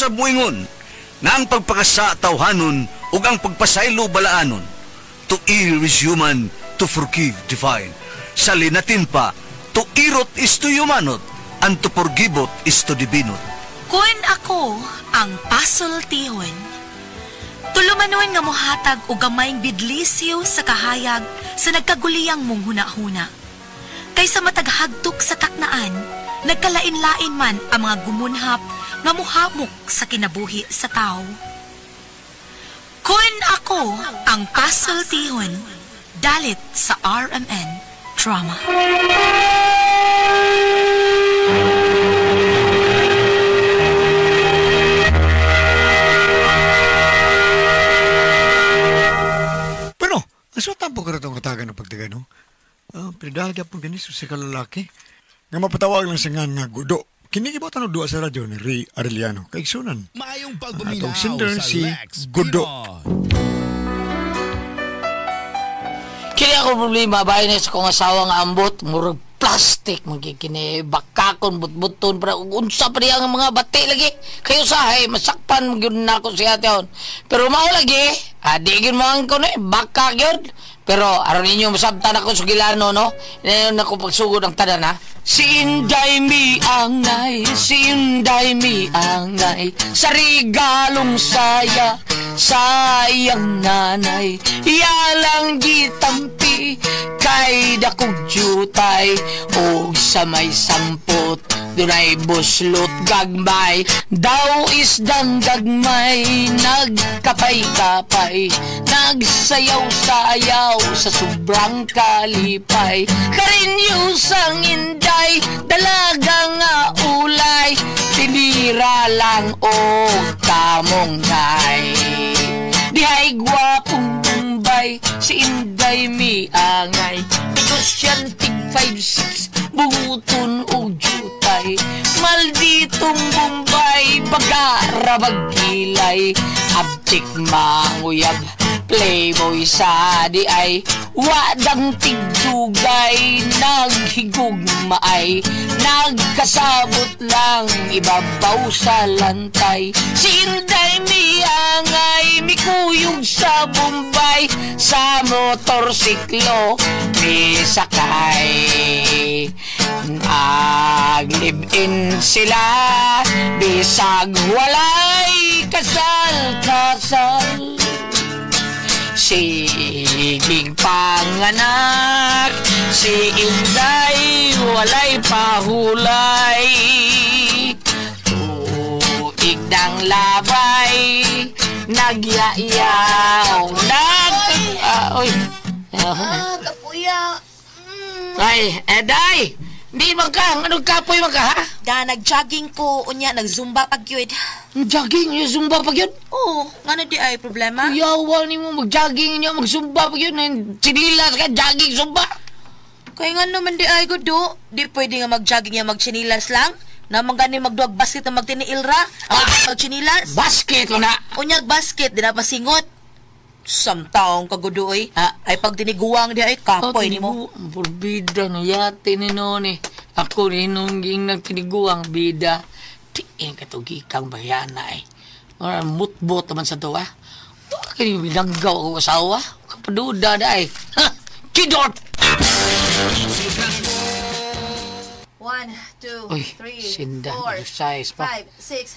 usab moingon na ang pagpakasa tawhanon ug ang pagpasaylo balaanon. To err is human, to forgive divine. Sa linatin pa, to irot is to humanot, and to forgivot is to divinot. Kun ako ang pasultihon, tulumanon nga mohatag o gamayng bidlisyo sa kahayag sa nagkaguliyang mong huna-huna. Kaysa mataghagtok sa taknaan, nagkalain-lain man ang mga gumunhap nga muhamok sa kinabuhi sa tao. Kun ako ang pasultihon, dalit sa RMN Drama. Pero, aso tampo ka rin itong katagan ng pagtagano? Pinadahal po ganis sa kalalaki. Nga mapatawag lang sa nga gudo. Kinikibat ano doa sa radyo ni Ray Arellano. Kaigsunan. Mayong pagbuminaw sa si Lex Gudo. Kaya ako problema, bahay na sa kong asawa nga ambot, murag plastic, magkikini, bakakon, but-buton, para unsa pa niya ang mga bati lagi. Kayo sahay, masakpan, magyun na ako siya taon. Pero mao lagi, adigin mo ang kuno, bakak yun. Pero, aron ninyo, masabtan ako sa gilano, no? Inayon ako pagsugod ang tanan, ha? Si Inday mi angay, si Inday mi angay, sa regalong saya, sayang nanay, yalang gitampi, kay dakog jutay, o sa may sampot, dunay buslot gagmay, daw isdang gagmay, nagkapay-kapay, nagsayaw-sayaw sa sobrang kalipay, karinyusang inday, dalaga nga ulay, tinira lang o kamonggay. Dihay gwapong Bombay, si Inday mi angay, negosyan tig 5-6, bunguton o jutay, malditong Bombay, bagara bagilay, abtik manguyab, playboy sa di ay, wadang tigdugay, naghigugmaay, nagkasabot lang, ibabaw sa lantay, si Inday mi angay, mikuyog sa Bombay, sa motorsiklo, may sakay. Nag-live-in sila, bisag walay kasal-kasal. Siging panganak, si Inday walay pahulay. Tuig ng labay, nagyayaw, Kapuya. Ay, Eday! Di man ka, anong kapoy man ka, ha? Da, nag-jogging ko, unya, nag-zumba pag yun. Jogging, yung zumba pag yun? Oo, nga na di ay problema. Yawa ni mo, mag-jogging niya, mag-zumba pag yun. Sinilas ka, jogging, zumba. Kaya nga naman di ay gudo. Di pwede nga mag-jogging niya, mag-chinilas lang. Naman gani magduwag basket na magtiniilra. Mag-chinilas. Basket mo na. Unyag basket, di na pasingot. Samtaong kagudoy. Ay pag tiniguang di ay kapoy ni mo. Bida no, yate ni Noni. Ako rin nung nagtiniguang bida. Tiin katugikang bayana eh. Mutbot naman sa to, ha? Bakit yung binanggaw ako asawa? Kapaduda da eh. Ha! Kidot! 1, 2, Uy, 3, sinda, 4, exercise pa. 5, 6,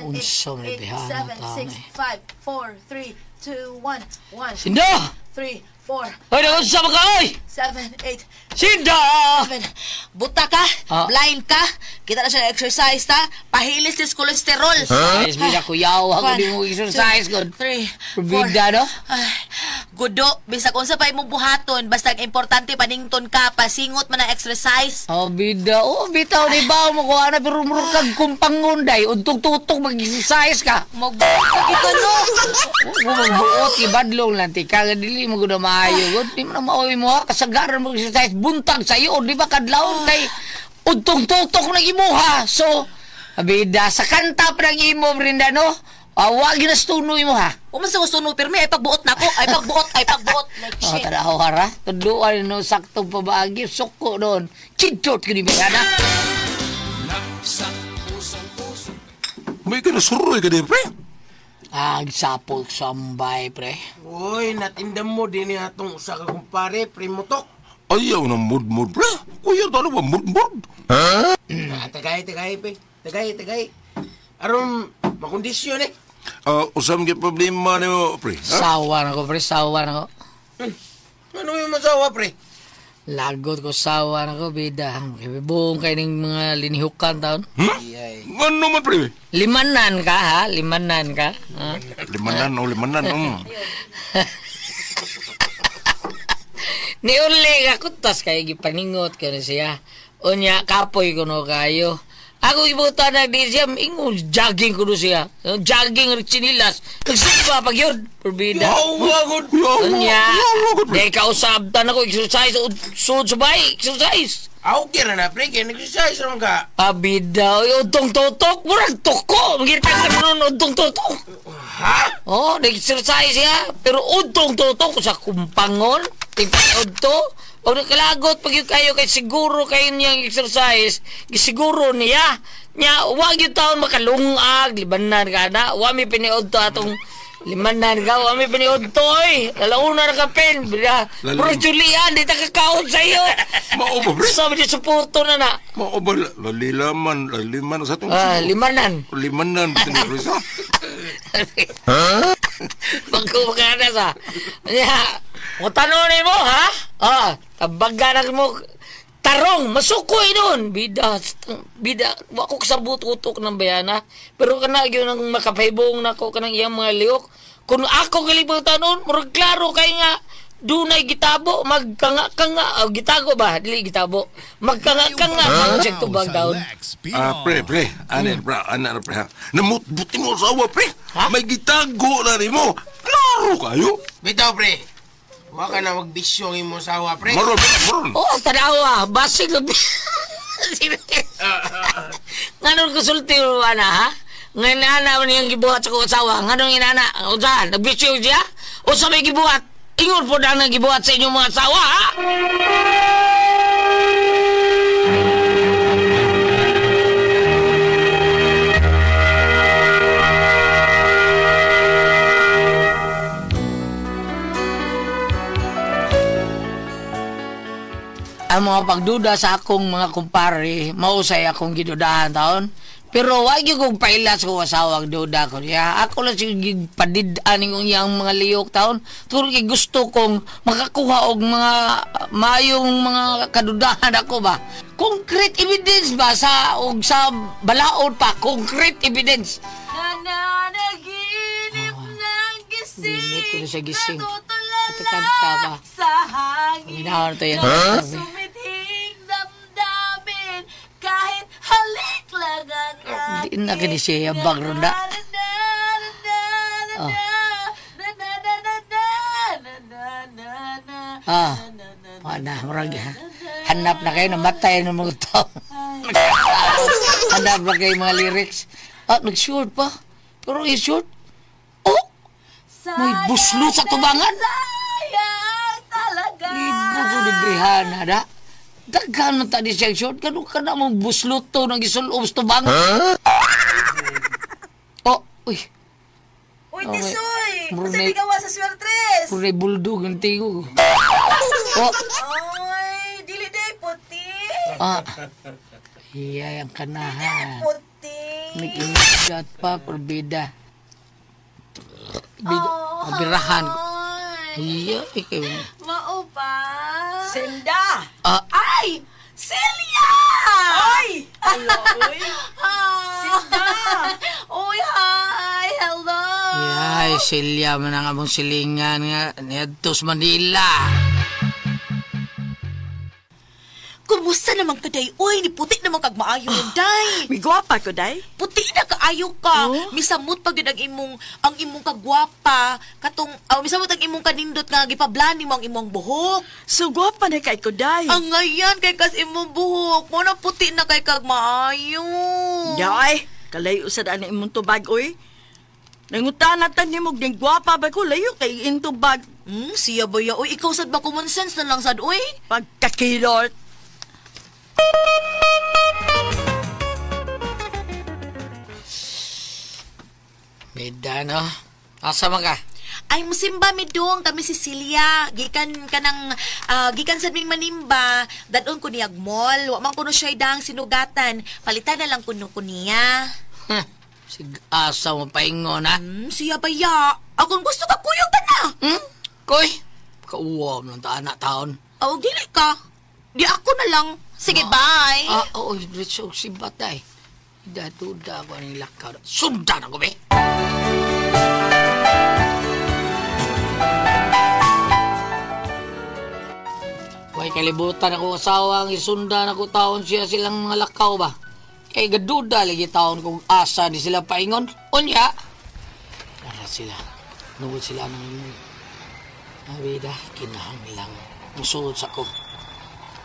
7, 8, Unsa may 8, bihana 7, ka, 6, eh. 5, 4, 3, 2, 1, 1, Sinda! 3, 4, Hoy, nakunsa ka, oy! 7, 8, Sinda! 7. Buta ka, blind ka, kita na siya exercise ta, pahilis tis kolesterol. Ayos, bida ko yaw. Ako di mo exercise, God. 3, 4. Bida, no? Gudo, bisag unsa pa imong buhaton, basta ang importante panington ka, pasingot man ang exercise. Oh, bida. Oh, bitaw, di ba mo ko, ana, pero murag kag kumpangunday, untog-tutok, mag-exercise ka. Magbuot ka kita, no? Magbuot, ibadlong lang, tika, dili mo guna maayo, God. Di mo na mauwi mo, ha, kasagaran mo exercise, buntag sa'yo, di ba kadlawon kay untog-tutok na imuha. So, bida, sa kanta pa ng imo, Brinda, no? Wag ginastunoy mo, ha? Uman sa gusto no, pirmi, ay pagbuot na ako, ay pagbuot. Like, Oh, shit. tanaw, hara. Tuduan, no, saktong pabagi, suko doon. Chidot ko ni Bayana. May ka nasuroy ka din, pre. Agsapol sambay, pre. Uy, natindam mo din ni atong usa ka kumpare, Primotok. Ayaw ng mud-mud, pre. Kuya, talo ba mud-mud? Tagay, pe. Tagay. Aron, makondisyon eh. Usam ka problema niyo, pre. Sawa na ko, pre. Sawa na ko. Ano yung masawa, pre? Lagot ko, sawa na ko, bida. Buong kayo ng mga linihukan taon. Iyay. Ano man, pre? Limanan ka, ha? Limanan ka. Ha? Limanan. Niuli ka kutas kayo, gipaningot ko na siya. Unya, kapoy ko no kayo. Ako ibuta na di siya, ingon, jogging ko no siya. Jogging, chinilas. Nagsimba pag yun, perbida. Wagod. Unya, di kausabtan ako, exercise, suod subay, exercise. Okay na, pre. Kaya nag-exercise naman ka. Abida, udong totok, murag toko. Magkita ka nun, udong totok. Ha? Oh, nag-exercise siya. Pero udong totok, sa kumpangon, tingpanood to. O nakalagot, pag yung kayo kay siguro kayo niyang exercise, siguro niya, wag yung taon makalungag, libanan ka na, wag may piniod to atong limanan ka, wag may piniod to eh, lalauna na ka pen, pero Julian, di ta kakaon sa'yo. Mao ba, pre? Sabi niya, supporto na na. Mao ba, laliman sa itong Limanan. Limanan, pre. Magkumakanas ha. O tanong mo ha? Tabagan mo. Tarong, masukoy nun. Bida, wako sa bututok ng bayana. Pero kana yun ang makapaibong na ko kanang iyang mga liyok. Kung ako kalibutan nun, murag klaro kay nga, dunay gitabo, magkanga-kanga, gitago ba? Dili gitabo. Magkanga-kanga, mag-check to bag down. Pre, anan, pre, ha? Namutbuti mo asawa, pre. May gitago na rin mo. Klaro kayo. Bitaw, pre. Huwag ka na magbisyo ng imong sawa, pre. Maron. Oh, tanawa, basig lang. Ngayon konsulti mo ba na, ha? Ngayon na niyang gibuhat sa kusawa. Ngayon inana, o saan, nagbisyo siya? O sa may gibuhat? Ingon po na gibuhat sa inyong mga asawa, ha? Ang mga pagduda sa akong mga kumpare, mausay akong gidudahan taon. Pero wag yung kong pailas ko asawang duda ko niya. Ako lang sige padidaning kong iyang mga liyok taon. Turo kay gusto kong makakuha og mga mayong mga kadudahan ako ba. Concrete evidence ba sa og sa balaod pa, concrete evidence. Nananaginip ng gising. Limit ko na siya gising. Natutulala Kanta ba? sa hangin. Minahaw na to yan. Sumithing damdamin kahit halik lang ang Hindi na kini siya yabang ronda. Wala, marag. Hanap na kayo, namatay ng mga tao. Hanap na kayo mga lyrics. Nag-short pa. Pero yung short, may buslo sa tubangan. Sayang talaga. Libo ko librihan, hada. Daghan man tadi siya short. Ganun ka na mong buslo to ng isulob sa tubangan. Uy. Uy, Tisoy! Murunay- Kasi di gawa sa swertres! Puro bulldog ang tingo. Ay, dili day puti! Iya yung kanahan. Puti! Nag-ingat pa, perbeda. Birahan. Iya, ikaw. Mao pa! Senda! Ay! Celia! Ay! Hello, uy! Sinda! Uy, hi! Hello! Ay, Celia, man ang among silingan nga. Niadtos Manila. Kumusta naman ka, day? Uy, ni puti naman kag maayo yun, day! May gwapa ko, day. Puti na kaayo ka. Misamot pag yun ang imong kagwapa. Katong, misamot ang imong kanindot nga gipablani mo ang imong buhok. So, gwapa na kay ko, day. Ang ngayon kay kas imong buhok. Mo na puti na kay kag maayo. Day, kalayo sa daan na imong tubag, uy. Nangutanatan ni mo, din gwapa ba ko, layo kay intubag. Siya ba ya? Uy, ikaw sad ba common sense na lang sad, uy? Pagkakilot. Bida, no? Asa man ka? Ay, musimba mi dong, kami si Celia. Gikan sa ming manimba, dadon ko niyag mall. Wa man kuno siya dang sinugatan. Palitan na lang kuno ko niya. Sig asa mo paingon, ha? Siya ba ya? Akong gusto ka kuyog ta na. Koy, kauwam lang ta anak taon. Oh, dili ka. Di ako na lang. Sige, bye. Oo, diretso si Batay. Duda ko ang lakaw. Sundan ako, be! Huwag kalibutan ako asawa ang isundan ako taon silang mga lakaw ba? Kaya gaduda lagi taon kung asa di sila paingon. Unya! Para sila. Nuwod sila ng mga. Abida, kinahanglang. Musuod sa ko.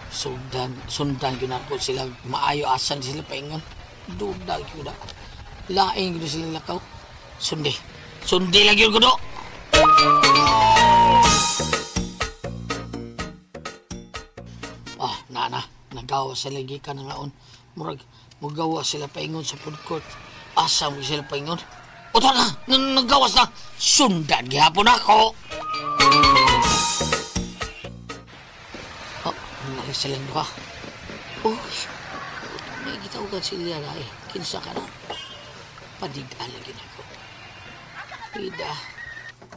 Sundan yun ako sila. Maayo asa di sila paingon. Duda ko na. Laing ko sila lakaw. Sundi lagi yun ko do. Nana, nagawa sa lagi ka na ngaon. Murag, magawa sila paingon sa food court. Asa mo sila paingon? Oto na, nagawas na. Sundan gihapon ako. Nari sila nyo ka. May gitawgan sila na eh. Kinsa ka na. Padigdalagin ako. Pida.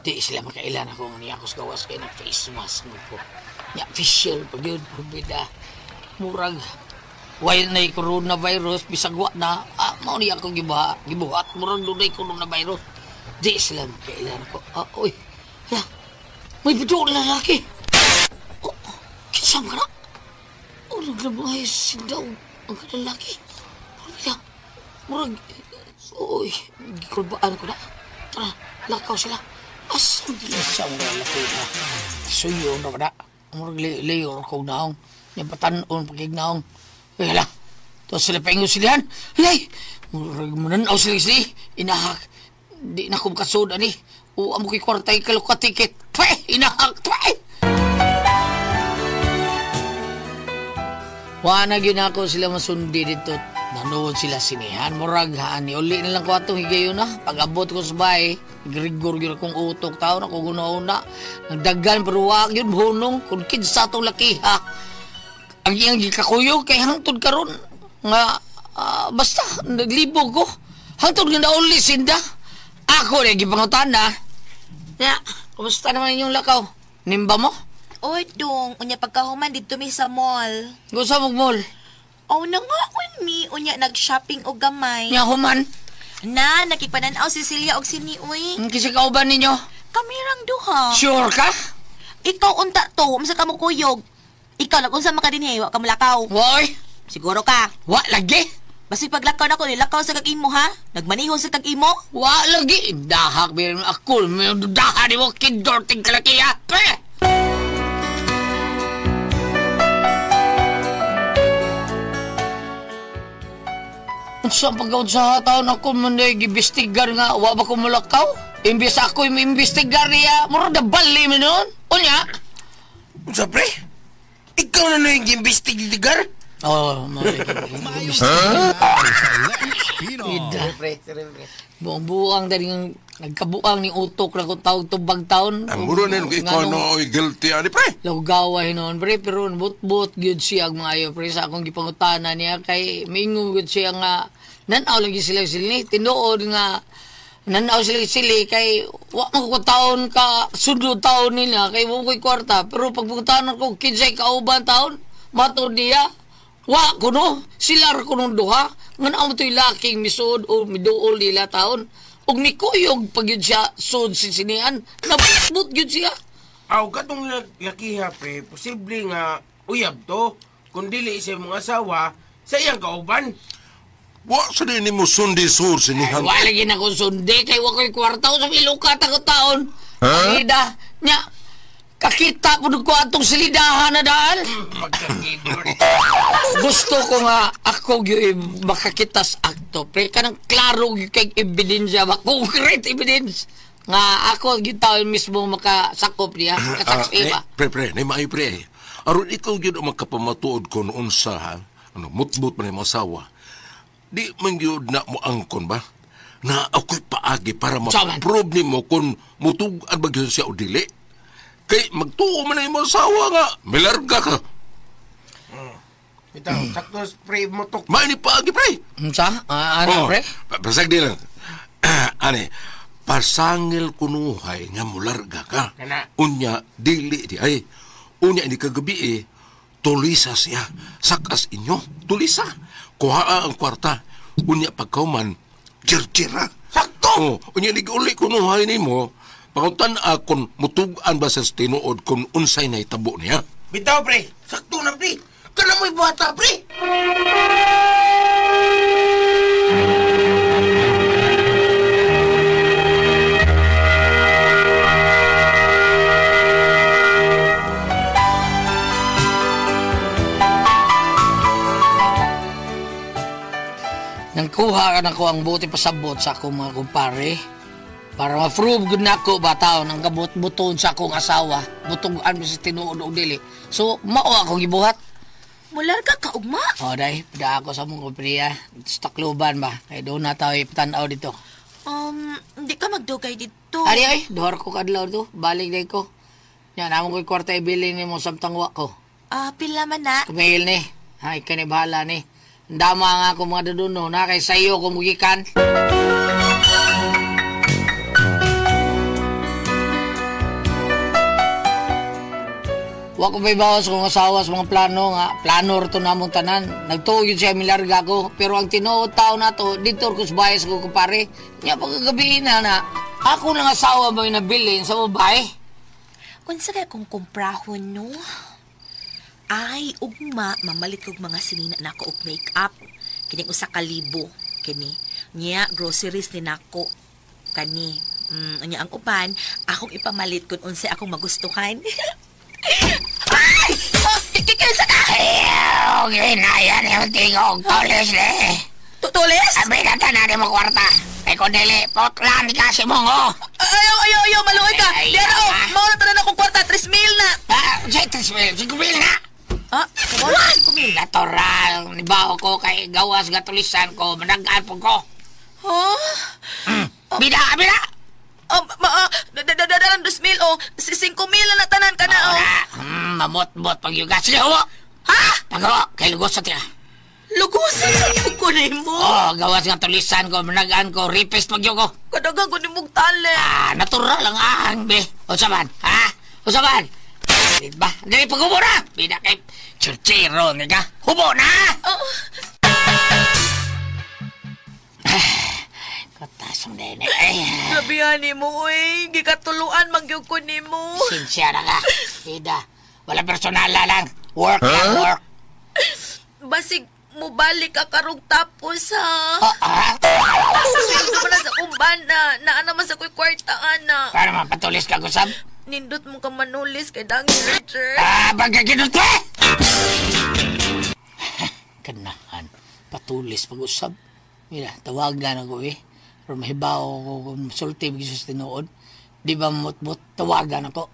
Di sila makailan ako ng niyakos gawas kayo ng face mask mo po. Niya, official pag yun po, Pida. Murag. Why na yung coronavirus, bisagwa na. Mao niya akong gibuhat. Murag doon na yung coronavirus. Di sila makailan ako. Uy. May bidyo na lalaki. Kinsam ka na. Naglabuhay sindaw ang lalaki. Murag, uy, gikulbaan ko na. Tara, lakaw sila. Asam dila sa mga lalaki na. Suyo na ba na? Murag layor ko naong. Nipatanon pagkignaong. Wala, to sila paingo silihan. Lay, murag mananaw sila. Inahak. Di na kong kasod, ani. O amo ko'y kwartay kalukatiket. Inahak, Wana yun ako sila masundi dito. Nanood sila sinihan. Murag haan. Uli nilang ko atong higayon na. Pag-abot ko sa bahay, grigor yun akong utok. Tao na kung una-una. Nagdagan pero wag yun hunong. Kung kinsa itong laki ha. Ang iyang gikakuyog kay hangtod karon nga basta naglibog ko. Hangtod nga nauli sinda. Ako na gipangutan na. Ya, kumusta naman inyong lakaw? Nimba mo? Oy, dong, unya pagkahuman dito mi sa mall. Gusto mong mall? Oh, nangaon mi, unya nag-shopping og gamay. Nya human? Na, nakipanaw si Celia og si Niuy. Kasi kauban ninyo? Kami rang duha. Sure ka? Ikaw unta to, masa ka mo kuyog. Ikaw lang unsa makadinhi, wa ka mulakaw. Woy? Siguro ka. Wa lagi? Basi paglakaw na ko, nilakaw sa kag-imo ha? Nagmanihon sa kag-imo? Wa lagi. Dahak bilang ako. May dahan mo kidorting kalaki ha. Sa pagkawad sa taon ako manay gibistigar nga, wa ba ko mulakaw? Imbis ako yung imbestigar niya, mura na bali mo nun? O niya? Sa pre? Ikaw na yung gimbestigar? Oo, buang dari ng nagkabuang ni utok na kung tawag tubag taon. Ang muro na yung ikaw no guilty ani pre. Lagawa hinon pre, pero but gyud siya ang maayo pre sa akong gipangutana niya kay mingo gyud siya nga nanaw lagi sila tinuod nga nanaw sila kay wa man ko taon ka sundod taon nila kay wa ko'y kwarta pero pagpuntahan ko kinsay kauban taon matud niya wa kuno sila ra kuno duha nganaw to'y laking misud o miduol nila taon ug nikuyog pag yun siya sud sinian nabut yun siya. Aw katong laki ha pre, posible nga uyab to kung dili sa mga asawa sa iyang kauban. Wa sa din mo sundi sur sinihan. Wala lagi na kong sundi kay wa ko'y kwarta sa ilukat ako taon. Ida nya kakita po ko atong silidahan na daan. Gusto ko nga ako yung makakitas akto. Pre, kanang klaro kay ebidensya ba? Concrete evidence. Nga ako yung tao mismo makasakop niya. Kasaksi ba? Pre, na maayo pre. Aron ikaw yun ang magkapamatuod ko noon sa mutbut man yung asawa. Di man yun na mo angkon ba? na ako'y paagi para Saman. ma-prove ni mo kung mutugan ba gyud siya o dili. Kay magtuo man na yung asawa nga, milarga ka. Ito, sakto spray mo to. Maini paagi, pre. Unsa? Ano, pre? Pasag di lang. Ani, pasangil kunuhay nga mularga ka. Kana. Unya, dili di ay. Unya, ini kagabi tulisa siya. Sakas inyo, tulisa. Kuhaa ang kwarta. Unya, pagkauman, chirchira. Sakto! Unya, nag-uli kunuhay ni mo, panguntan akon mutugan ba sa tinuod kung unsay na itabo niya. Bitaw, pre. Sakto na, pre. Kana mo'y bata, pre. Nangkuha ka na ko ang buti pasabot sa akong mga kumpare. Para ma-prove good na ako bataw ng kabut-buton sa akong asawa. Butugan mo sa tinuod o dili. So, mao akong gibuhat. Mularga ka, ugma. O, day, pada ako sa mong kumpariya. Sa Tacloban ba? Kaya doon na tayo ipatanaw dito. Hindi ka magdugay dito. Ari ay, duhar ko kadlaw to. Balik day ko. Yan, namon ko'y kwarta ibili ni mo samtangwa ko. Pila man na. Kumail ni. Ay, kanibahala ni. Dama nga ako mga daduno na kay sayo kumugikan. Wa ko may bawas kong asawa sa mga plano nga. Planor to namong tanan. Nagtuog yun siya milarga ko. Pero ang tinuod tao na to, dito ko sa bayas ko kupare. Nga pagkagabihin na ako ng asawa mo yung nabilin sa babae. Unsa kaya kong kumprahon, no? Ay, ugma, mamalit kog mga sinina na ako og make-up. Kining usa ka libo. Kini. Niya, groceries ni nako. Kani. Anya ang uban, akong ipamalit kung unsay akong magustuhan. Ay! Kikisa na! Okay na yan yung tingog. Tulis le. Tutulis? Sabi na tanan mo kwarta. Ay kung dili, potlan di kasi mo ngo. Ayaw, maluoy ka. Ay, Diyan ako, ayaw, mawala tanan akong kwarta, 3,000 na. Say 3,000, 5,000 na. Wala, 5,000. Natural, nibaho ko kay gawas gatulisan ko, managaan po ko. Bida. Dadalang 2,000 o 5,000 na tanan ka na o. Mamot-mot pag yung gas liho. Ha? Pag kay lugos sa tiya. Lugusan sa ko ni mo. Gawas nga tulisan ko, managaan ko, ripest pag yung ko. Kadagang ko ni mong tali. Natural lang ang be. O saban, ha? O saban. Ba, dali pag-hubo na. Bida kay churchero, nga. Hubo na! Katasong na yun. Labihan ni mo, uy. Gikatuluan, magyug ko ni mo. Sinsya na ka. Bida, wala personala lang. Work lang, work. Basig mo balik ka karong tapos, ha? Sweldo mo na sa kumban na naman sa kuy kwartaan na. Para mapatulis ka, Gusab. Nindot mo ka manulis kay Dangi Richard. Pagkakinot ko eh! Kanahan, patulis pag-usab. Mira, tawagan ako eh. Pero mahibaw ko kung sulti bigis sa tinuod. Di ba mut-mut, tawagan ako.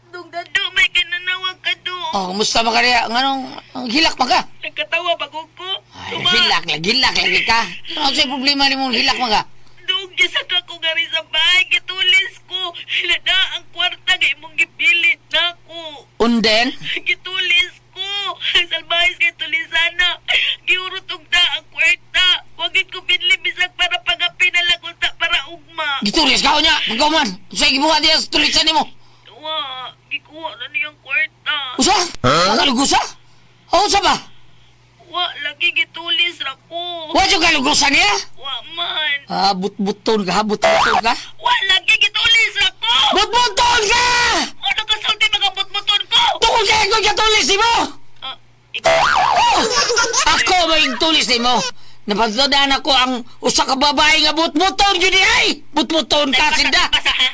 Dugado, may kinanawag ka do. Kumusta ba kaya? Anong hilak pa ka? Nagkatawa bago ko. Ay, hilak lagi ka. Ano sa'yo problema ni mong hilak mga? Dug, gisak ako gari sa bahay. Gitulis ko. Hilada ang kwarta kay mong gipilit na ko. Unden? Gitulis ko. Salbahis kay tulisana. Giurot ugta ang kwarta. Wagit ko binli bisag para pagapin na lang unta para ugma. Gitulis ka o niya. Pagkaman. Sa'yo gibuha diya sa tulisan ni mo. Wa, gikuha na niyang kwarta. Usa? Kalugusa? Usa ba? Wa, lagi gitulis ra ko. Wa yung kalugusan niya? Wa man. But-buton ka? But-buton ka? Wa, lagi gitulis ra ko. But-buton ka! Ano kasulti mga butbuton ko? Tukol ka yung katulis ni mo! Ako ba yung tulis ni mo? Napagdodaan ako ang usa ka babae nga but-buton yun ay! But-buton ka, sinda! Basa ha?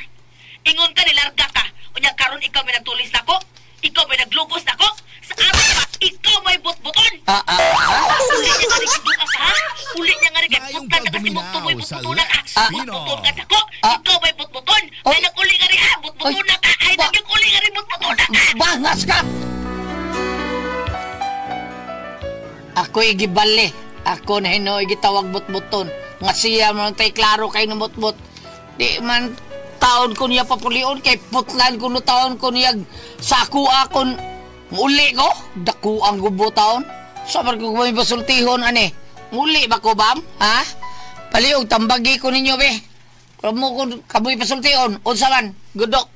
Ingon ka nilarga ka. Unya karon ikaw may nagtulis na ko? Ikaw may naglugos na ko? Sa amin ba? Ikaw may butbuton? Uli niya nga rin kiduka ka ha? Uli niya nga rin kiduka ka kasi butbuton mo'y butbuton na ka. Butbuton ka na ko? Ikaw may butbuton? Ay nag-uli nga rin ha? Butbuton na ka? Ay nag-uli nga rin butbuton na ka? Bangas ka! ako igibali. Ako na hino igitawag butbuton. Nga siya man tay klaro kay na butbut. Di man taon ko niya papulion kay putlan ko no taon ko niya sa ako akon muli ko. Daku ang gubo taon. Sabar ko may pasultihon ani. Muli ba ko bam? Ha? Paliog tambagi ko ninyo be. Kamo ko kamoy pasultihon. Unsa man? Gudok.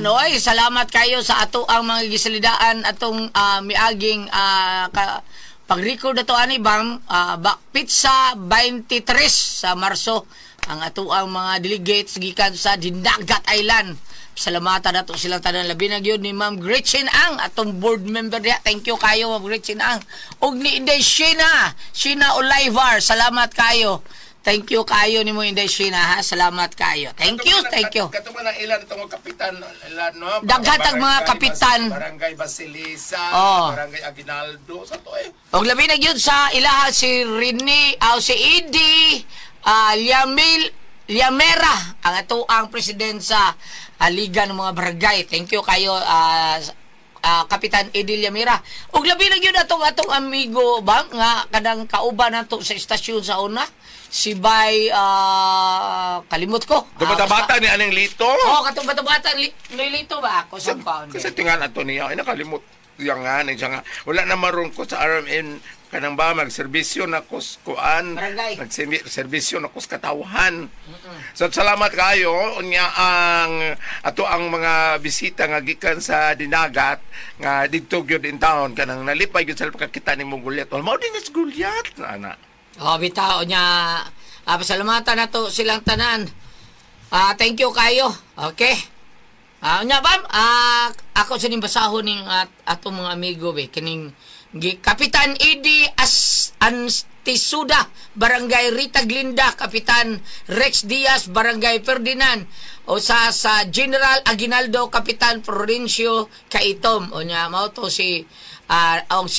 Oy, salamat kayo sa ato ang mga gisalidaan atong miaging pag-record ato ani bang pizza 23 sa Marso ang ato ang mga delegates gikan sa Dinagat Island. Salamatan nato silang tanan labi na gyud ni Ma'am Gretchen Ang atong board member diha. Thank you kayo Ma'am Gretchen Ang. Og ni Inday Sheena Olivar, salamat kayo. Thank you kayo ni mo Inday Sheena ha. Salamat kayo. Thank you. Katuman ang ilan itong kapitan ilan no. Daghatag mga kapitan. Barangay Basilisa, Barangay Aguinaldo sa to eh. Og labi na gyud sa ilaha si Rene si Edie Liamera ang ato ang president sa Liga ng mga Barangay. Thank you kayo Kapitan Edie Liamera. Og labi na gyud atong amigo bang nga kadang kauban nato sa istasyon sa una. Si Bay, kalimot ko. Bata-bata ni Aning Lito? Oo, katong bata-bata ni Lito ba? Ako sa pound. Kasi tingnan ato niya, ay nakalimot. Yang nga, wala na maroon ko sa RMN, kanang ba, magserbisyo na kuan, magserbisyo na katawahan. So, salamat kayo. Unya ato ang mga bisita nga gikan sa Dinagat, nga dito gyud in town, kanang nalipay gyud sa pagkakita ni mong gulyat. Mao din is gulyat, ana. Bitao niya. Pasalamatan na to silang tanan. Thank you kayo. Okay. Nya bam, ako sa basahon ning atong mga amigo be kining Kapitan Edie Antisuda, Barangay Rita Glinda, Kapitan Rex Diaz, Barangay Ferdinand, o sa General Aguinaldo, Kapitan Florencio Kaitom. O nya mao to si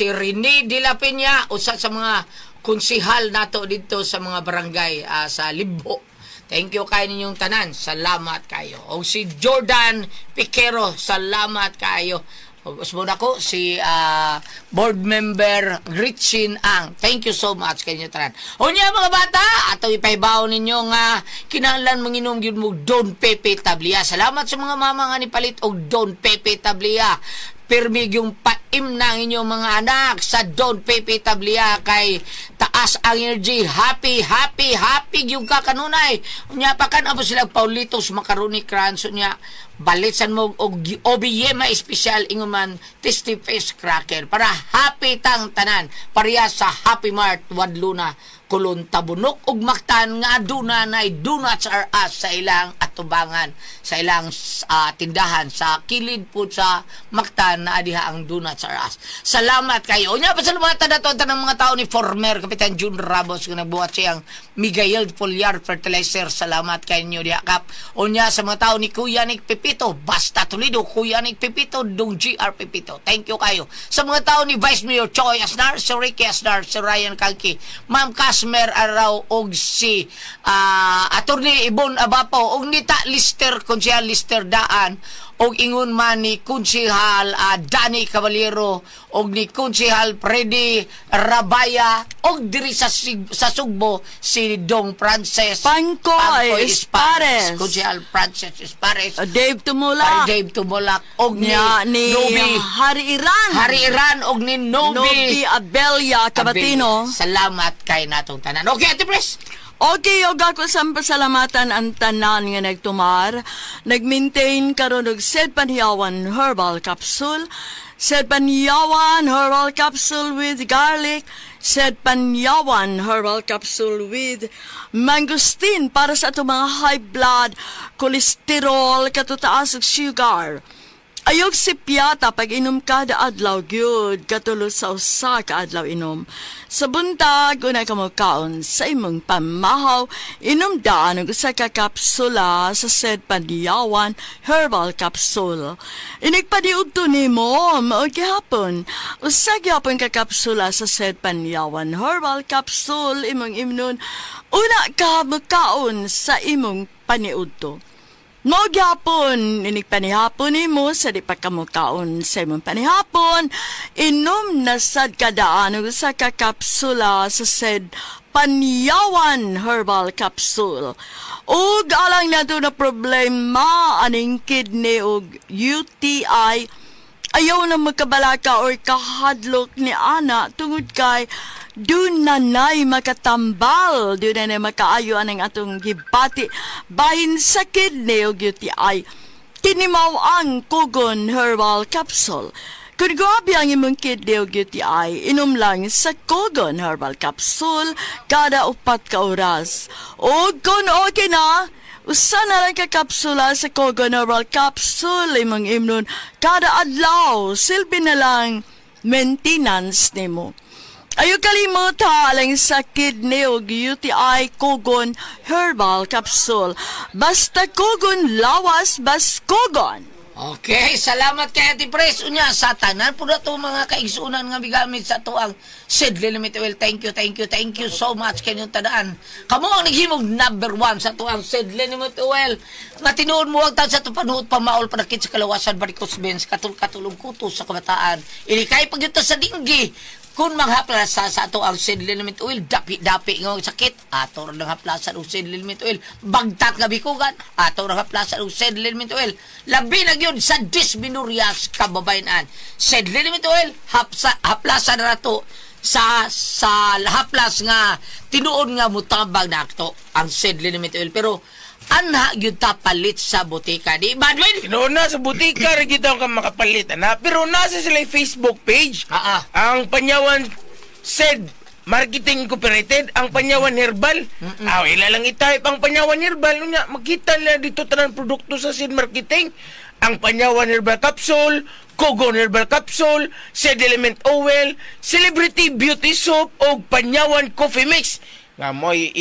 Rene de la Peña, usa sa mga konsihal nato dito sa mga barangay sa Libho. Thank you kayo ninyong tanan. Salamat kayo. O si Jordan Piquero, salamat kayo. O muna ko si board member Gretchen Ang. Thank you so much kayo tanan. O niya mga bata, ato ipaibaw ninyo nga kinahanglan manginom gyud mo Don Pepe Tablia. Salamat sa mga mama nga ni palit og Don Pepe Tablia. Pirmig yung paim na inyong mga anak sa Don Pepe Tablia kay taas ang energy. Happy yung kakanunay. Unya pa kan abo sila Paulitos Macaroni Crunch unya balitsan mo og OBM espesyal ingon man tasty face cracker para happy tang tanan. Pareha sa Happy Mart Wadluna Kulon Tabunok ug Mactan nga aduna nay donuts are us sa ilang atubangan sa ilang tindahan sa kilid po sa Mactan na adiha ang donuts are us. Salamat kayo. Unya pasalamatan nato tanang mga tao ni former Kapitan Jun Ramos nga nagbuhat siyang Miguel Foliar Fertilizer. Salamat kayo diha kap. Unya sa mga tao ni Kuya Nick Pepito, Basta Toledo, Kuya Nick Pepito, Dong GR Pepito. Thank you kayo. Sa mga tao ni Vice Mayor Choi Asnar, si Ricky Asnar, si Ryan Kalki, Ma'am Kasmer Araw og si Attorney Ibon Abapo og nita Lister Konsehal Lister Daan og ingon man ni Konsehal Danny Caballero og ni Konsehal Freddy Rabaya og diri sa Sugbo si Dong Frances Panco Espares, Konsehal Frances Espares, Dave Tumulak og ni Nobi Hari Iran og ni Nobi Abelia Cabatino. Salamat kay natong tanan. Okay, Ate Pres. Okay, og ako sa pasalamatan ang tanan nga nagtumar. Nag-maintain karon og Sed Panyawan Herbal Capsule. Sed Panyawan Herbal Capsule with garlic. Sed Panyawan Herbal Capsule with mangosteen para sa ato mga high blood, cholesterol, katutaas og sugar. Ayog si piyata pag inom kada adlaw gyud katulo sa usa ka adlaw inom. Sa buntag unay ka mo kaon sa imong pamahaw inom daan og usa ka kapsula sa said Panyawan Herbal Capsule. Inigpadiudto nimo mao gihapon. Usa gihapon ka kapsula sa said Panyawan Herbal Capsule imong imnon una ka makaon sa imong paniudto. Mo gyapon inig panihapon nimo sa di pa kamukaon sa imong panihapon inom na sad kadaan og usa ka kapsula sa said Panyawan Herbal Capsule. Ug alang nato na problema aning kidney ug UTI ayaw na magkabalaka or kahadlok ni ana tungod kay dun na na'y makatambal, dun na na'y makaayo anang atong gibati bahin sa kidney o UTI. Kinimaw ang Kogon Herbal Capsule. Kung grabe ang imong kidney o UTI, inom lang sa Kogon Herbal Capsule kada 4 ka oras. O kung okay na, usa na lang ka kapsula sa Kogon Herbal Capsule imong imnon kada adlaw, silbi na lang maintenance nimo. Ayaw kalimot ha, alang sa kidney o UTI Kogon Herbal Capsule. Basta Kogon lawas, bas Kogon. Okay, salamat kay Ate Pres. Unya, sa tanan po na ito mga kaigsunan nga bigamit sa ito ang Seedly Limited Oil. Thank you so much kanyang tadaan. Kamu ang naghimog number 1 sa ito ang Seedly Limited Oil. Nga tinuod mo ang tan sa ito panuot pamaol panakit sa kalawasan, varicose veins, katulong kutos sa kabataan. Ilikay pag ito sa dinggi. Kung manghaplasa sa ato ang Seedly Limited Oil, dapi-dapi ng sakit, ato rin ang haplasan ng Seedly Limited Oil. Bagtat nga bikugan, ato rin ang haplasan ng Seedly Limited Oil. Labi na yun sa dysmenorrhea kababayanan. Seedly Limited Oil, haplasan na ito sa haplas nga, tinuod nga mutabag na ito ang Seedly Limited Oil. Pero, anha yun tapalit sa butika. Di ba, Edwin? Na sa butika, kita ka makapalit, ana. Pero nasa sila yung Facebook page. Ang Panyawan said, Marketing Incorporated, ang Panyawan Herbal. Ila lang i-type ang Panyawan Herbal. Makita nila dito tanang produkto sa Seed Marketing. Ang Panyawan Herbal Capsule, Kogon Herbal Capsule, Seed Element Oil, Celebrity Beauty Soap, o Panyawan Coffee Mix. Nga mo'y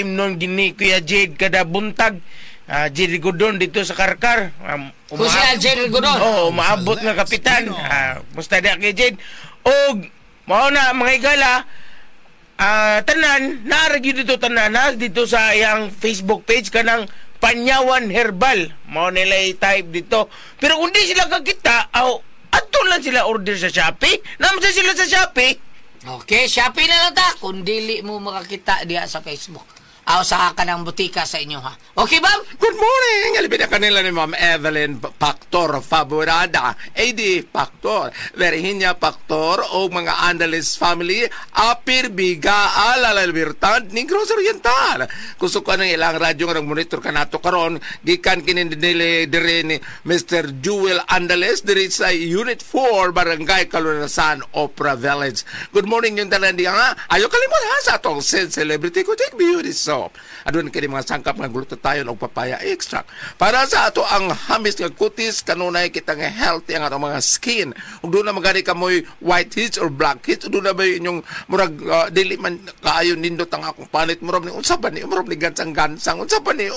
imnon gini Kuya Jade kada buntag. Jade Godon dito sa Karkar. Kuya Jade Godon. Maabot nga kapitan. Musta da kay Jade. O, mao na mga igala, tanan, naaragyo dito tanan, dito sa iyang Facebook page kanang Panyawan Herbal. Mao nila i-type dito. Pero kung di sila kakita, ato lang sila order sa Shopee. Naman sila sa Shopee. Okay, Shopee na lang ta. Kung dili mo makakita diya sa Facebook. Sa kanang butika sa inyo, ha? Okay, Ma'am? Good morning! Alipin na kanila ni Ma'am Evelyn Pactor Favorada. AD Pactor. Verihinya Pactor o mga Andalis family. Apir Biga Alala Libertad Negros Oriental. Gusto ko ng ilang radyo nga nag-monitor ka nato karon. Gikan kinindili dire ni Mr. Jewel Andales dire sa Unit 4 Barangay Kalunasan Opera Village. Good morning yung tanan diya nga. Ayaw kalimot ha sa atong Celebrity Kotek Beauty Soap. Adun kini mga sangkap nga glutathione o papaya extract. Para sa ato ang hamis nga kutis kanunay kita nga healthy ang ato mga skin. Ug do na magani kamoy white heads or black heads, do na ba inyong murag dili man kaayo nindot ang akong panit murag ni unsa ba ni murag ni gansang unsa ba ni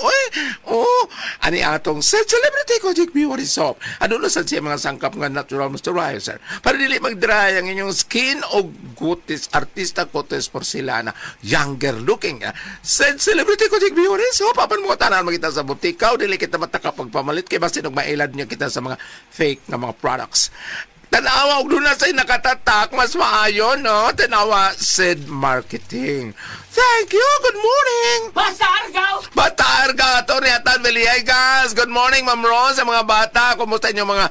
ani atong Celebrity Kotek Beauty Soap. Adun na sa siya mga sangkap nga natural moisturizer para dili mag-dry ang inyong skin o kutis artista kutis porcelana younger looking. Celebrity Kotek Beauty Soap. Papan mo tanan makita sa butika o dili kita mataka pagpamalit kay basta nagmailad niya kita sa mga fake nga mga products. Tanawa og doon na sa'y nakatatak mas maayo, no? Tanawa Seed Marketing. Thank you. Good morning. Basta Argaw. Tony Atan Villegas. Good morning, Ma'am Ron, sa mga bata. Kumusta inyo mga...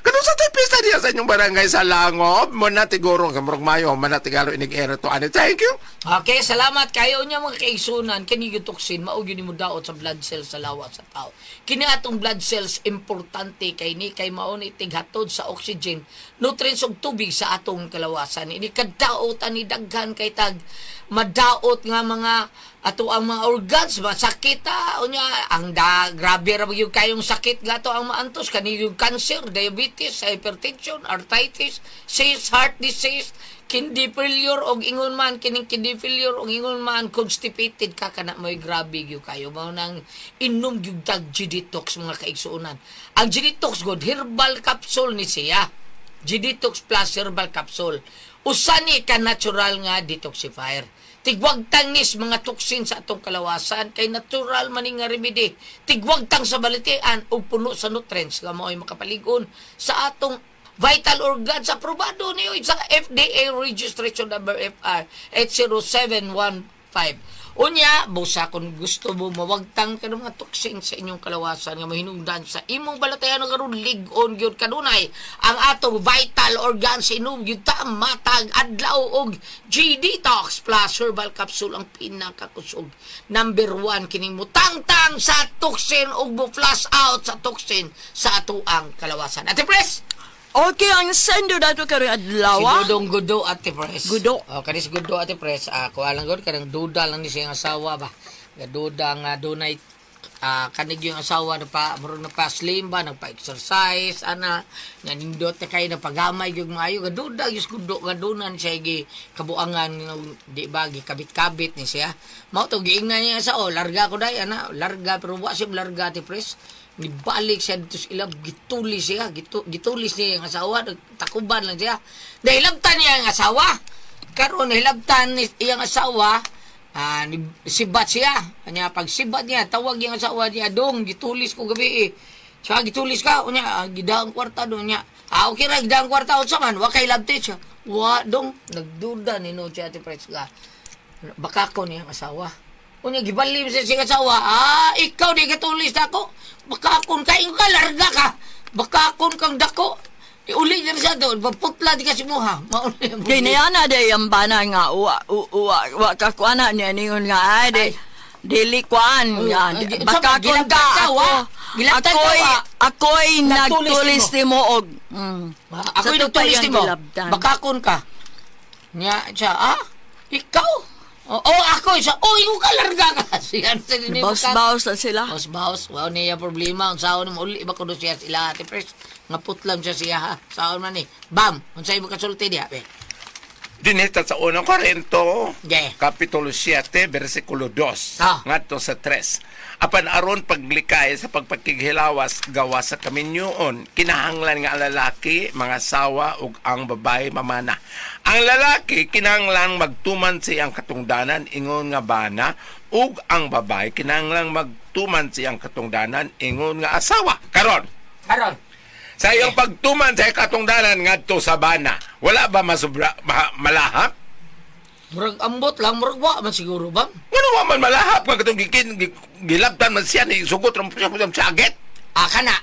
Ganun sa tipista niya sa inyong barangay sa Langob. Muna tigurong kamurag mayo. Muna tigalo inig-ero to. Thank you. Okay, salamat kayo niya mga kaigsunan. Kini yung toxin, maugyo ni mo daot sa blood cells sa lawa sa tao. Kini atong blood cells, importante kay ni kay mauni tighatod sa oxygen, nutrients ug tubig sa atong kalawasan. Ini kaddaot ani daghan kay tag madaot nga mga ato ang mga organs masakit unya ang grabe ra gyud kayong sakit gato ang maantos kani yung cancer, diabetes, hypertension, arthritis, cyst, heart disease, kidney failure og ingon man kining kidney failure og ingon man constipated ka kana moy grabe gyud kayo mao nang inom gyud tag G-Detox mga kaigsuonan. Ang G-Detox god herbal capsule ni siya. G-Detox plus herbal capsule. Usa ni ka natural nga detoxifier. Tigwagtang nis mga toxin sa atong kalawasan kay natural maning nga remedy. Tigwagtang sa balitian o puno sa nutrients nga mao'y makapaligon sa atong vital organs. Aprobado niyo sa FDA registration number FR 80715. Unya, busa kung gusto mo mawagtang ka ng mga toxin sa inyong kalawasan nga mahinungdan sa imong balatayan ng karon lig-on gyud kanunay ang atong vital organs inom gyud ta matag adlaw og G-Detox plus herbal capsule ang pinakakusog. Number 1 kining mutangtang sa toxin ug mo flush out sa toxin sa atoang kalawasan. Ate Pres, Okay, ang sendo dato karong adlaw. Sigudong gudo Ate Pres. Gudo. Kanis gudo Ate Pres. Kuha lang gud kanang duda lang ni siyang asawa ba. Duda nga dunay kanig yung asawa na pa slim ba, nagpa-exercise ana nga nindot na kay na pagamay gyud maayo gaduda gyud gudo nga dunan siya gi kabuangan di ba gi kabit-kabit ni siya. Mao to giingnan niya sa larga ko day ana, larga pero wa siya larga Ate Pres. Nibalik siya dito sa ilab, gitulis siya, gitulis niya yung asawa, takuban lang siya. Nahilabtan niya yung asawa. Karon nahilabtan yung asawa, sibat siya. Kanya, pag sibat niya, tawag yung asawa niya, dong, gitulis ko gabi Siya, gitulis ka, gidaang kwarta doon niya. Okay ra, gidaang kwarta, o saman, wakay labte siya. Dong, nagduda ni no siya, Ate Pres ka. Baka ko niya ang asawa. Unya gibalim sa sing asawa, ikaw di katulis dako. Bakakon ka, ka larga ka. Bakakon kang dako. Iuli na siya doon, paputla di kasi mo ha. Kinayana day ang bana nga, wa kakuana niya ningon nga, dili kuan nga. Bakakon ka, ako'y nagtulis ni mo og. Ako'y nagtulis ni mo, bakakon ka. Nya siya, ikaw? Ako isa. Yung kalarga ka. Baus-baus na sila. Baus-baus. Wow, niya problema. Ang sahon mo uli ba kuno siya sila Ate Pres. Nga putlam siya siya ha. Sahon man ni. Bam! Unsay mo kasulti diha. Dinita sa unang Korinto, Yeah. Kapitulo 7, versikulo 2, ngadto sa 3. Apan aron paglikay sa pagpakighilawas gawa sa kaminyoon, kinahanglan nga ang lalaki, mga asawa ug ang babae mamana. Ang lalaki kinahanglan magtuman sa iyang katungdanan ingon nga bana, ug ang babae kinahanglan magtuman sa iyang katungdanan ingon nga asawa. Karon. Sa iyong pagtuman sa katungdanan ngadto sa bana, wala ba malahap? Murag ambot lang, murag wa man siguro ba? Ano wa man malahap nga katong gilabtan man siya ni sugot ram sa agit. Kana.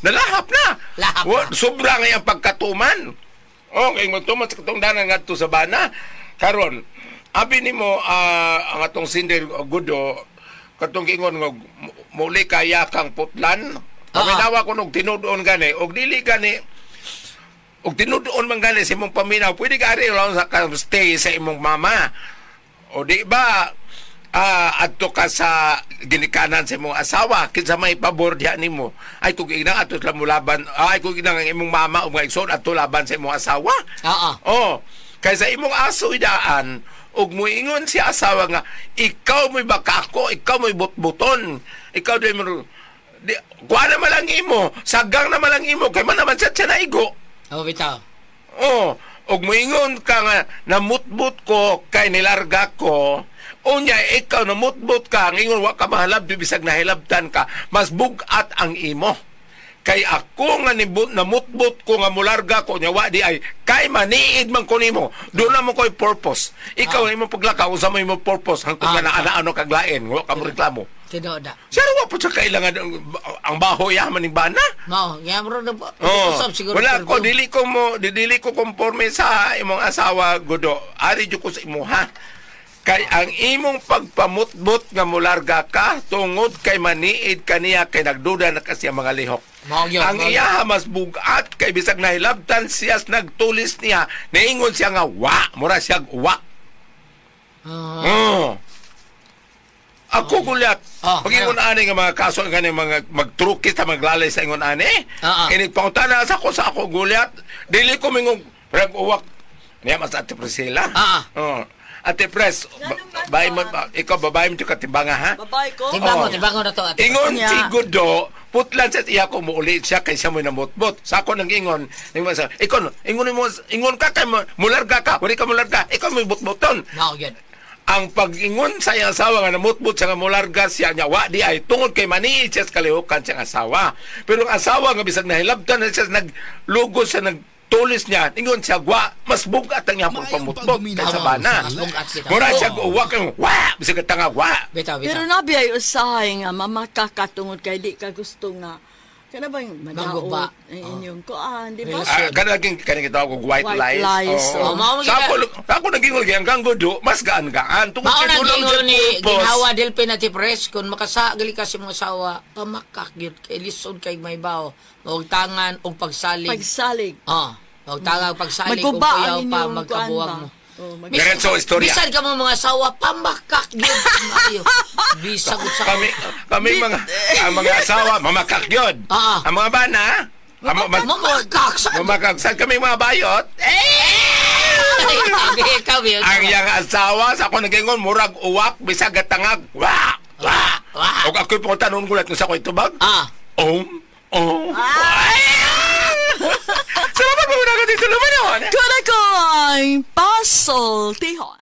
Nalahap na. Lahap na. Sobra nga yung pagkatuman. Okay, magtuman sa katungdanan ngadto sa bana. Karon, abi nimo ang atong sinder gudo katong ingon nga muli kaya kang putlan. Paminawa ko nung tinudoon gani, og dili gani, og tinudoon man gani sa imong paminaw, pwede ka rin lang sa stay sa imong mama. O di ba, adto ka sa ginikanan sa imong asawa, kinsa may pabor diha nimo. Ay, kung inang ato lang mo laban, kung inang ang imong mama o mga igsoon, ato laban sa imong asawa. Kaysa imong aso idaan, og muingon si asawa nga, ikaw mo'y bakako, ikaw mo'y butbuton, ikaw do'y mo, kuha naman lang imo, sagang naman lang imo, kaya man naman siya naigo. Bitaw. Og moingon ka nga, namutbut ko, kay nilarga ko, unya, ikaw namutbut ka, ngayon wa ka mahalab, bisag nahilabtan ka, mas bugat ang imo. Kay ako nga namutbut ko nga mularga ko nya wa di ay kay maniid man ko nimo do na mo koy purpose ikaw imo paglakaw sa mo imo purpose hangtod nga ana-ano kaglain wa ka mo reklamo tidoda siya wa po sa kailangan ang bahoy yaman ni bana gyamro na po siguro wala ko dili ko konforme sa imong asawa gudo ari jud ko sa imo ha kay ang imong pagpamutbot nga mularga ka tungod kay maniid kaniya kay nagduda na kasi ang mga lihok. Ang iya mas bugat kay bisag nahilabtan siya nagtulis niya naingon siya nga wa mura siya wa. Ako gulat. Oh, Pag-ingon ani nga mga kaso nga mga magtrukit sa maglalay sa ingon ani. Inigpangutana sa ako gulat. Dili ko mingong uwak. Niya mas Ate Priscilla. Ate Pres, ikaw babae mo ito katimbanga ha? Babae ko. Tibango na to, Ate. Ingon si Gudo, putlan sa iya ko muulit siya kaysa mo namutbot. Sa ako nang ingon sa, ingon ka kay mularga ka, wala ka mularga, ikaw may butbuton. Yan. Ang pag-ingon sa iyang asawa nga namutbot siya nga mularga siya niya, wa di ay tungod kay maniit siya sa kalihukan siyang asawa. Pero ang asawa nga bisag nahilabtan na siya, naglugos siya, tulis niya, ingon siya, mas bugat ang niya pamutbot kaysa bana. Mura siya, uwak ang, bisag tanga, Pero nabi ay usahay nga, mamakakatungod kay di ka gusto nga. Kana ba yung madaot inyong kuan, di ba? Kana kita ko white lies. Ako nagingol hanggang Gudo, mas gaan-gaan. Tungkol Mao kay tulong nagingol ni purpose. ginawa Delphi na ti Pres kung makasagali kasi mga asawa, pamakak yun, kay lisod kay may bao, huwag tangan, o pagsalig. Pagsalig. Huwag tangan, pagsalig, o Magkuba kuyaw ang pa, inyong magkabuwag kuan mo. ba? Diretso istorya. Bisan ka mo mga asawa, pamakak yun. Bisagot sa Kami ang mga asawa, mamakak yun. Ang mga bana, mamakak. Kami mga bayot, ang iyang asawa, sa ako nagingon, murag uwak, bisag gatangag, O ako'y punta noon gulat kung sa ako'y tubag. Salamat mo na ka dito naman yun. Kuna ko ang Puzzle Tihon.